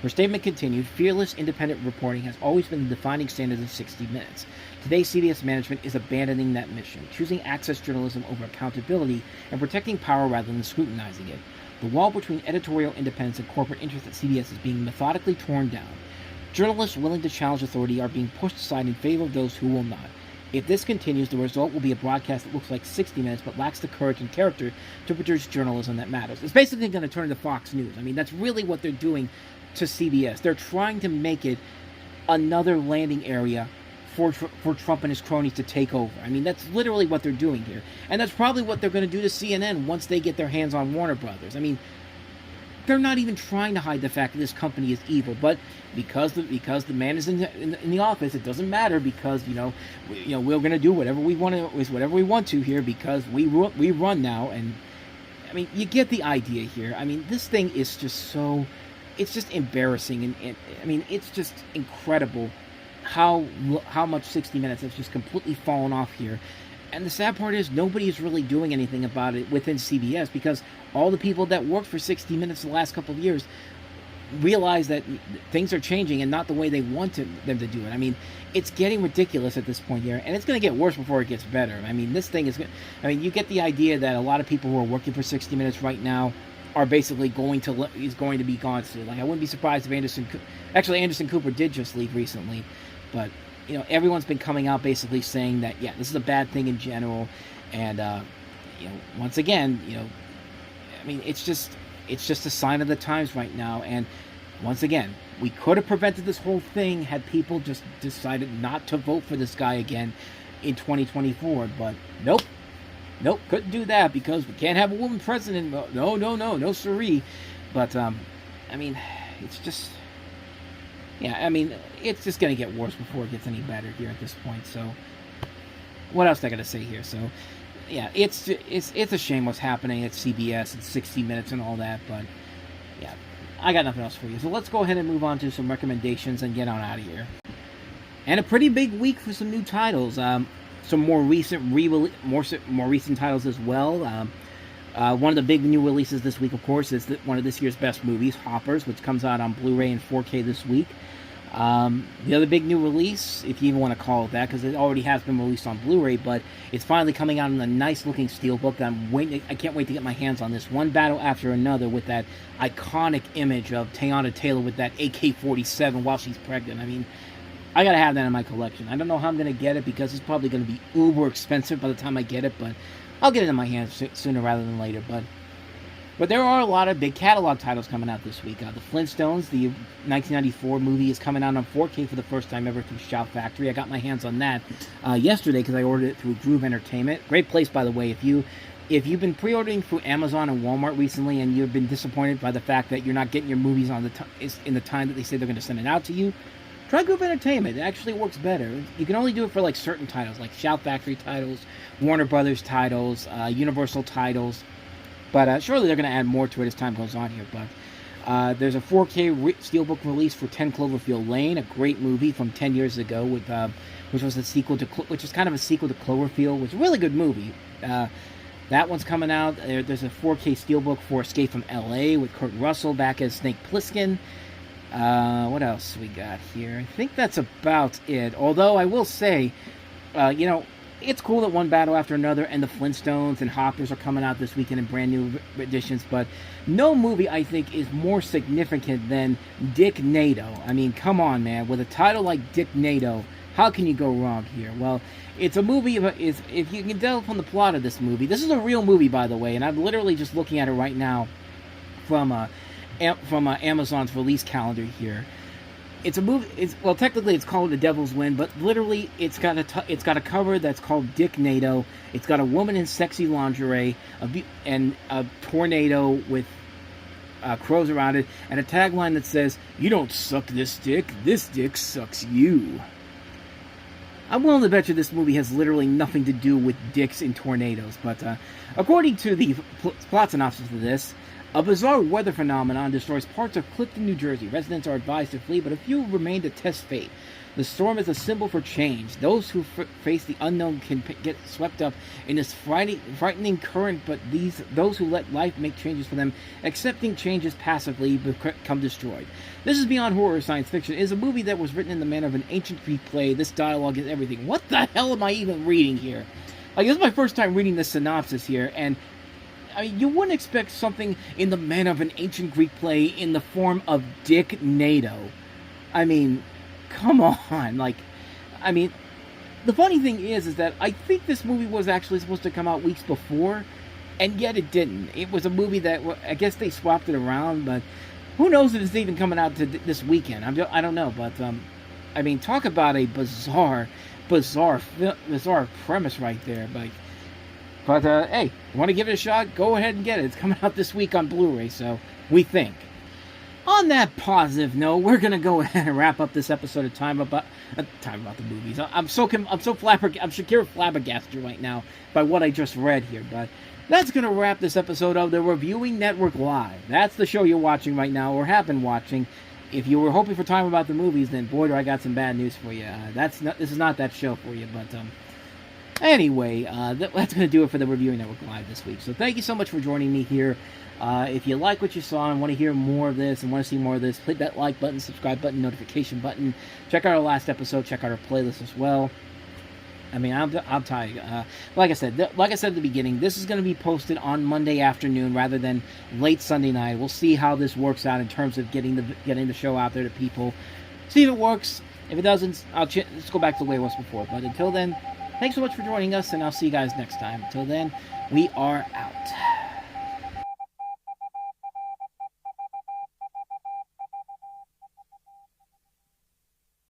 Speaker 1: Her statement continued, fearless, independent reporting has always been the defining standard of 60 Minutes. Today, CBS management is abandoning that mission, choosing access journalism over accountability and protecting power rather than scrutinizing it. The wall between editorial independence and corporate interest at CBS is being methodically torn down. Journalists willing to challenge authority are being pushed aside in favor of those who will not. If this continues, the result will be a broadcast that looks like 60 Minutes but lacks the courage and character to produce journalism that matters. It's basically going to turn into Fox News. I mean, that's really what they're doing to CBS. They're trying to make it another landing area for Trump and his cronies to take over. I mean, that's literally what they're doing here. And that's probably what they're going to do to CNN once they get their hands on Warner Brothers. I mean, they're not even trying to hide the fact that this company is evil, but because the man is in the office, it doesn't matter, because we're going to do whatever we want to here, because we run now. And I mean, you get the idea here. I mean, this thing is just so, it's just embarrassing, and I mean, it's just incredible how much 60 Minutes has just completely fallen off here. And the sad part is nobody is really doing anything about it within CBS, because all the people that worked for 60 Minutes the last couple of years realize that things are changing and not the way they want them to do it. I mean, it's getting ridiculous at this point here, and it's going to get worse before it gets better. I mean, this thing is, I mean, you get the idea that a lot of people who are working for 60 Minutes right now are basically going to be gone soon. Like, I wouldn't be surprised if Anderson Cooper did just leave recently. But, everyone's been coming out basically saying that, yeah, this is a bad thing in general. And, once again, I mean, it's just a sign of the times right now. And once again, we could have prevented this whole thing had people just decided not to vote for this guy again in 2024. But nope, couldn't do that, because we can't have a woman president. No siree. But, I mean, it's just... yeah, I mean, it's just going to get worse before it gets any better here at this point. So, what else I got to say here? So, yeah, it's a shame what's happening at CBS and 60 Minutes and all that. But, yeah, I got nothing else for you. So let's go ahead and move on to some recommendations and get on out of here. And a pretty big week for some new titles. Some more recent more recent titles as well. One of the big new releases this week, of course, is one of this year's best movies, Hoppers, which comes out on Blu-ray and 4K this week. The other big new release, if you even want to call it that, because it already has been released on Blu-ray, but it's finally coming out in a nice-looking steelbook. I can't wait to get my hands on this. One battle after another, with that iconic image of Teyana Taylor with that AK-47 while she's pregnant. I mean, I gotta have that in my collection. I don't know how I'm gonna get it, because it's probably gonna be uber expensive by the time I get it, but I'll get it in my hands sooner rather than later. But there are a lot of big catalog titles coming out this week. The Flintstones, the 1994 movie, is coming out on 4K for the first time ever through Shout Factory. I got my hands on that yesterday because I ordered it through Groove Entertainment. Great place, by the way. If you've been pre-ordering through Amazon and Walmart recently, and you've been disappointed by the fact that you're not getting your movies on in the time that they say they're going to send it out to you, try Groove Entertainment. It actually works better. You can only do it for like certain titles, like Shout Factory titles, Warner Brothers titles, Universal titles. But surely they're going to add more to it as time goes on here. But there's a 4K steelbook release for 10 Cloverfield Lane, a great movie from 10 years ago, which was kind of a sequel to Cloverfield, which is a really good movie. That one's coming out. There's a 4K steelbook for Escape from L.A. with Kurt Russell back as Snake Plissken. What else we got here? I think that's about it. Although I will say, it's cool that One Battle After Another and the Flintstones and Hoppers are coming out this weekend in brand new editions, but no movie, I think, is more significant than Dick Nato. I mean, come on, man. With a title like Dick Nato, How can you go wrong here? Well, it's a movie. If you can tell from the plot of this movie, this is a real movie, by the way, and I'm literally just looking at it right now from Amazon's release calendar here. It's a movie. Technically it's called The Devil's Wind, but literally it's got a cover that's called Dick NATO. It's got a woman in sexy lingerie, and a tornado with crows around it, and a tagline that says, "You don't suck this dick sucks you." I'm willing to bet you this movie has literally nothing to do with dicks and tornadoes, but according to the plot synopsis of this, a bizarre weather phenomenon destroys parts of Clifton, New Jersey. Residents are advised to flee, but a few remain to test fate. The storm is a symbol for change. Those who face the unknown can get swept up in this frightening current, but those who let life make changes for them, accepting changes passively, become destroyed. This is beyond horror science fiction. It is a movie that was written in the manner of an ancient Greek play. This dialogue is everything. What the hell am I even reading here? Like, this is my first time reading this synopsis here, and I mean, you wouldn't expect something in the manner of an ancient Greek play in the form of Dick NATO. I mean, come on. Like, I mean, the funny thing is that I think this movie was actually supposed to come out weeks before, and yet it didn't. It was a movie that, I guess they swapped it around, but who knows if it's even coming out this weekend. I don't know, but, I mean, talk about a bizarre premise right there. But hey, you want to give it a shot? Go ahead and get it. It's coming out this week on Blu-ray, so we think. On that positive note, we're gonna go ahead and wrap up this episode of Time About the Movies. I'm Shakira flabbergasted right now by what I just read here, but that's gonna wrap this episode of the Reviewing Network Live. That's the show you're watching right now, or have been watching. If you were hoping for Time About the Movies, then boy, do I got some bad news for you. This is not that show for you, but anyway, that's going to do it for the Reviewing Network Live this week. So thank you so much for joining me here. If you like what you saw and want to hear more of this and want to see more of this, hit that like button, subscribe button, notification button. Check out our last episode. Check out our playlist as well. I mean, I'm tired. Like I said at the beginning, this is going to be posted on Monday afternoon rather than late Sunday night. We'll see how this works out in terms of getting the show out there to people. See if it works. If it doesn't, let's go back to the way it was before. But until then, thanks so much for joining us, and I'll see you guys next time. Until then, we are out.